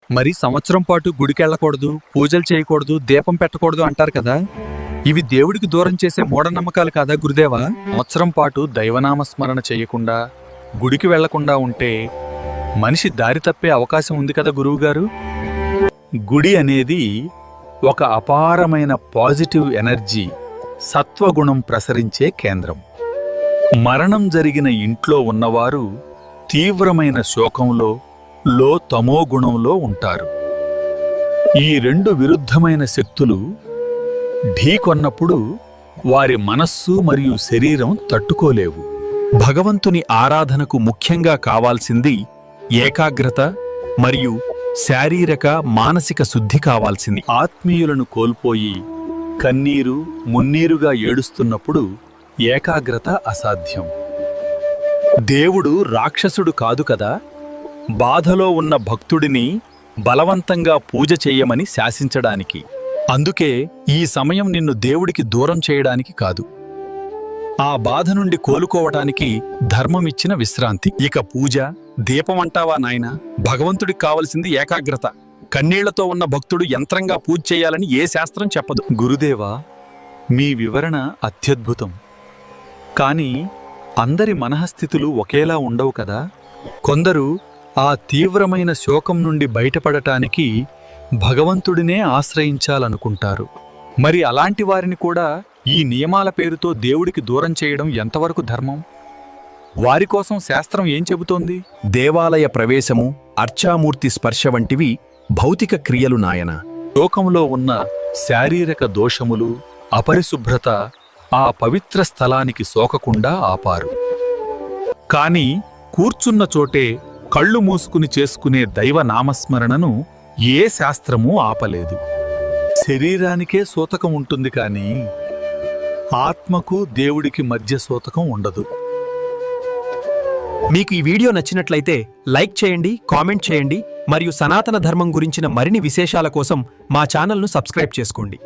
మరి సంవత్సరం పాటు గుడికెళ్ళకూడదు, పూజలు చేయకూడదు, దీపం పెట్టకూడదు అంటారు కదా. ఇవి దేవుడికి దూరం చేసే మూఢనమ్మకాలు కాదా గురుదేవా? సంవత్సరం పాటు దైవనామస్మరణ చేయకుండా గుడికి వెళ్లకుండా ఉంటే మనిషి దారి తప్పే అవకాశం ఉంది కదా గురువుగారు. గుడి అనేది ఒక అపారమైన పాజిటివ్ ఎనర్జీ, సత్వగుణం ప్రసరించే కేంద్రం. మరణం జరిగిన ఇంట్లో ఉన్నవారు తీవ్రమైన శోకంలో, తమోగుణంలో ఉంటారు. ఈ రెండు విరుద్ధమైన శక్తులు ఢీకొన్నప్పుడు వారి మనస్సు మరియు శరీరం తట్టుకోలేవు. భగవంతుని ఆరాధనకు ముఖ్యంగా కావాల్సింది ఏకాగ్రత మరియు శారీరక, మానసిక శుద్ధి కావాల్సింది. ఆత్మీయులను కోల్పోయి కన్నీరు, మున్నీరుగా ఏడుస్తున్నప్పుడు ఏకాగ్రత అసాధ్యం. దేవుడు రాక్షసుడు కాదు కదా. బాధలో ఉన్న భక్తుడిని బలవంతంగా పూజ చెయ్యమని శాసించడానికి. అందుకే ఈ సమయం నిన్ను దేవుడికి దూరం చేయడానికి కాదు, ఆ బాధ నుండి కోలుకోవటానికి ధర్మమిచ్చిన విశ్రాంతి. ఇక పూజ, దీపం అంటావా నాయనా? భగవంతుడికి కావలసింది ఏకాగ్రత. కన్నీళ్లతో ఉన్న భక్తుడు యంత్రంగా పూజ చేయాలని ఏ శాస్త్రం చెప్పదు. గురుదేవా, మీ వివరణ అత్యద్భుతం. కానీ అందరి మనఃస్థితులు ఒకేలా ఉండవు కదా. కొందరు ఆ తీవ్రమైన శోకం నుండి బయటపడటానికి భగవంతుడినే ఆశ్రయించాలనుకుంటారు. మరి అలాంటి వారిని కూడా ఈ నియమాల పేరుతో దేవుడికి దూరం చేయడం ఎంతవరకు ధర్మం? వారి కోసం శాస్త్రం ఏం చెబుతోంది? దేవాలయ ప్రవేశము, అర్చామూర్తి స్పర్శ వంటివి భౌతిక క్రియలు నాయన. శోకంలో ఉన్న శారీరక దోషములు, అపరిశుభ్రత ఆ పవిత్ర స్థలానికి సోకకుండా ఆపారు. కాని కూర్చున్న చోటే కళ్ళు మూసుకుని చేసుకునే దైవ నామస్మరణను ఏ శాస్త్రమూ ఆపలేదు. శరీరానికే సూతకం ఉంటుంది కానీ ఆత్మకు దేవుడికి మధ్య సూతకం ఉండదు. మీకు ఈ వీడియో నచ్చినట్లయితే లైక్ చేయండి, కామెంట్ చేయండి మరియు సనాతన ధర్మం గురించిన మరిన్ని విశేషాల కోసం మా ఛానల్ను సబ్స్క్రైబ్ చేసుకోండి.